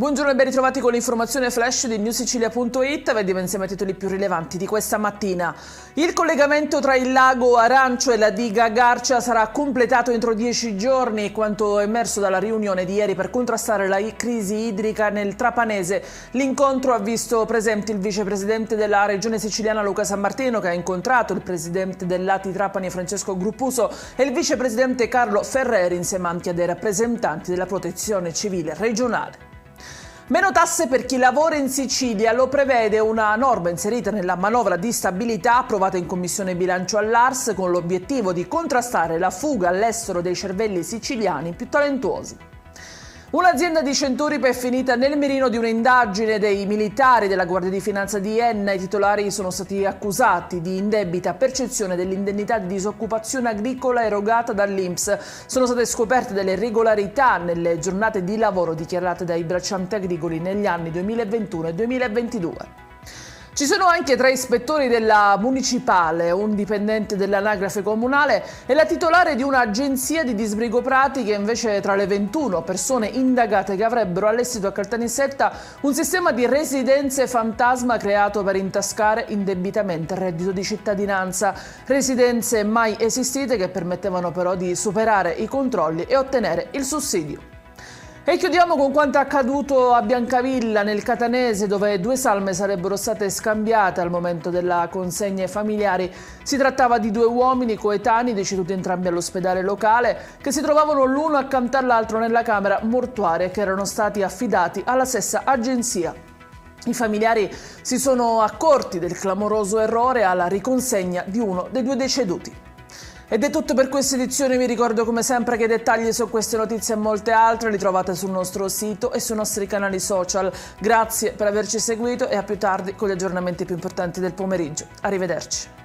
Buongiorno e ben ritrovati con l'informazione flash di newsicilia.it. Vediamo insieme i titoli più rilevanti di questa mattina. Il collegamento tra il lago Arancio e la diga Garcia sarà completato entro 10 giorni, quanto emerso dalla riunione di ieri per contrastare la crisi idrica nel Trapanese. L'incontro ha visto presenti il vicepresidente della regione siciliana Luca Sammartino, che ha incontrato il presidente dell'ATI Trapani Francesco Gruppuso e il vicepresidente Carlo Ferreri, insieme anche a dei rappresentanti della protezione civile regionale. Meno tasse per chi lavora in Sicilia, lo prevede una norma inserita nella manovra di stabilità approvata in Commissione Bilancio all'Ars con l'obiettivo di contrastare la fuga all'estero dei cervelli siciliani più talentuosi. Un'azienda di Centuripe è finita nel mirino di un'indagine dei militari della Guardia di Finanza di Enna. I titolari sono stati accusati di indebita percezione dell'indennità di disoccupazione agricola erogata dall'INPS. Sono state scoperte delle irregolarità nelle giornate di lavoro dichiarate dai braccianti agricoli negli anni 2021 e 2022. Ci sono anche 3 ispettori della municipale, un dipendente dell'anagrafe comunale e la titolare di un'agenzia di disbrigo pratiche. Invece tra le 21 persone indagate che avrebbero allestito a Caltanissetta un sistema di residenze fantasma creato per intascare indebitamente il reddito di cittadinanza. Residenze mai esistite che permettevano però di superare i controlli e ottenere il sussidio. E chiudiamo con quanto accaduto a Biancavilla, nel Catanese, dove 2 salme sarebbero state scambiate al momento della consegna ai familiari. Si trattava di 2 uomini coetanei, deceduti entrambi all'ospedale locale, che si trovavano l'uno accanto all'altro nella camera mortuaria e che erano stati affidati alla stessa agenzia. I familiari si sono accorti del clamoroso errore alla riconsegna di uno dei 2 deceduti. Ed è tutto per questa edizione. Vi ricordo come sempre che i dettagli su queste notizie e molte altre li trovate sul nostro sito e sui nostri canali social. Grazie per averci seguito e a più tardi con gli aggiornamenti più importanti del pomeriggio. Arrivederci.